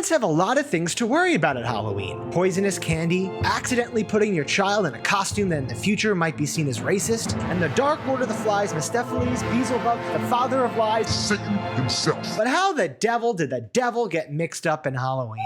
Parents have a lot of things to worry about at Halloween. Poisonous candy, accidentally putting your child in a costume that in the future might be seen as racist, and the Dark Lord of the Flies, Mephistopheles, Beelzebub, the father of lies, Satan himself. But how the devil did the devil get mixed up in Halloween?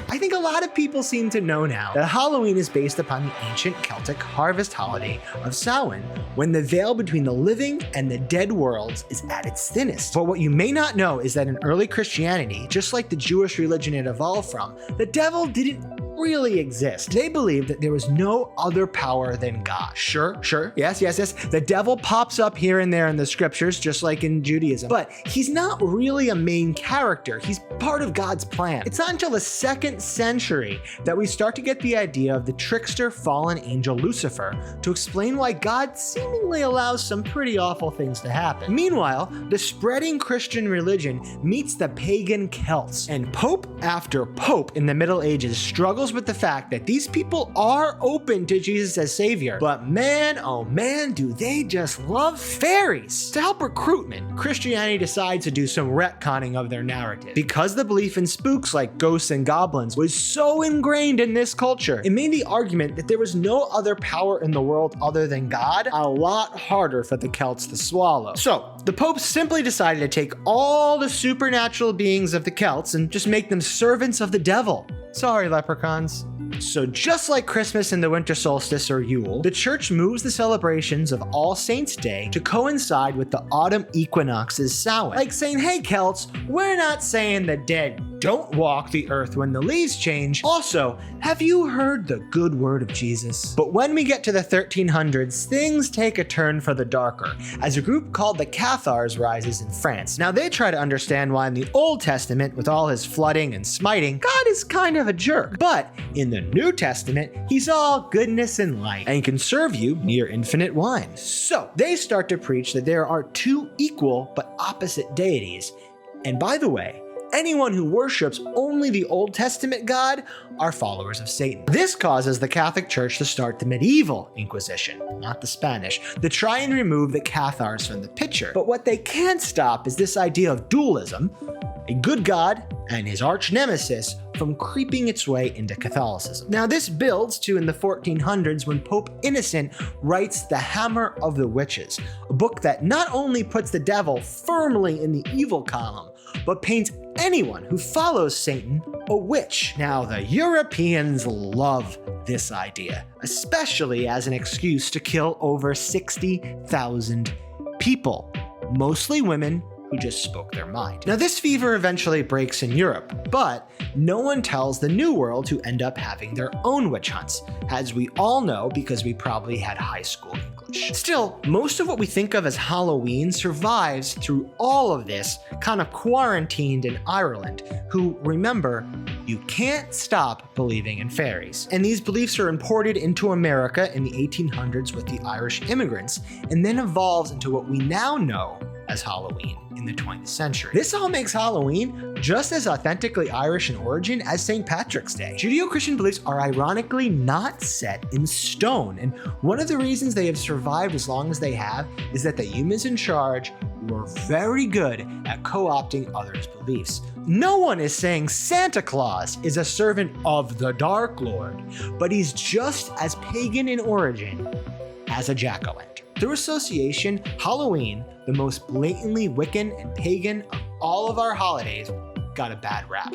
I think a lot of people seem to know now that Halloween is based upon the ancient Celtic harvest holiday of Samhain, when the veil between the living and the dead worlds is at its thinnest. But what you may not know is that in early Christianity, just like the Jewish religion it evolved from, the devil didn't really exist. They believed that there was no other power than God. Sure, yes. The devil pops up here and there in the scriptures, just like in Judaism, but he's not really a main character. He's part of God's plan. It's not until the 2nd century that we start to get the idea of the trickster fallen angel Lucifer to explain why God seemingly allows some pretty awful things to happen. Meanwhile, the spreading Christian religion meets the pagan Celts, and pope after pope in the Middle Ages struggles with the fact that these people are open to Jesus as savior, but man, oh man, do they just love fairies. To help recruitment, Christianity decides to do some retconning of their narrative. Because the belief in spooks like ghosts and goblins was so ingrained in this culture, it made the argument that there was no other power in the world other than God a lot harder for the Celts to swallow. So the Pope simply decided to take all the supernatural beings of the Celts and just make them servants of the devil. Sorry, leprechauns. So just like Christmas and the winter solstice or Yule, the church moves the celebrations of All Saints' Day to coincide with the autumn equinox's Samhain. Like saying, hey Celts, we're not saying the dead don't walk the earth when the leaves change. Also, have you heard the good word of Jesus? But when we get to the 1300s, things take a turn for the darker, as a group called the Cathars rises in France. Now they try to understand why in the Old Testament, with all his flooding and smiting, God is kind of a jerk. But in the New Testament, he's all goodness and light, and can serve you near infinite wine. So they start to preach that there are two equal but opposite deities. And by the way, anyone who worships only the Old Testament God are followers of Satan. This causes the Catholic Church to start the medieval Inquisition, not the Spanish, to try and remove the Cathars from the picture. But what they can't stop is this idea of dualism, a good God and his arch nemesis, from creeping its way into Catholicism. Now this builds to in the 1400s when Pope Innocent writes The Hammer of the Witches, a book that not only puts the devil firmly in the evil column, but paints anyone who follows Satan a witch. Now the Europeans love this idea, especially as an excuse to kill over 60,000 people, mostly women who just spoke their mind. Now this fever eventually breaks in Europe, but no one tells the New World who end up having their own witch hunts, as we all know because we probably had high school English. Still, most of what we think of as Halloween survives through all of this, kind of quarantined in Ireland, who, remember, you can't stop believing in fairies. And these beliefs are imported into America in the 1800s with the Irish immigrants, and then evolves into what we now know as Halloween in the 20th century. This all makes Halloween just as authentically Irish in origin as St. Patrick's Day. Judeo-Christian beliefs are ironically not set in stone, and one of the reasons they have survived as long as they have is that the humans in charge were very good at co-opting others' beliefs. No one is saying Santa Claus is a servant of the Dark Lord, but he's just as pagan in origin as a jack-o'-lantern. Through association, Halloween, the most blatantly Wiccan and pagan of all of our holidays, got a bad rap.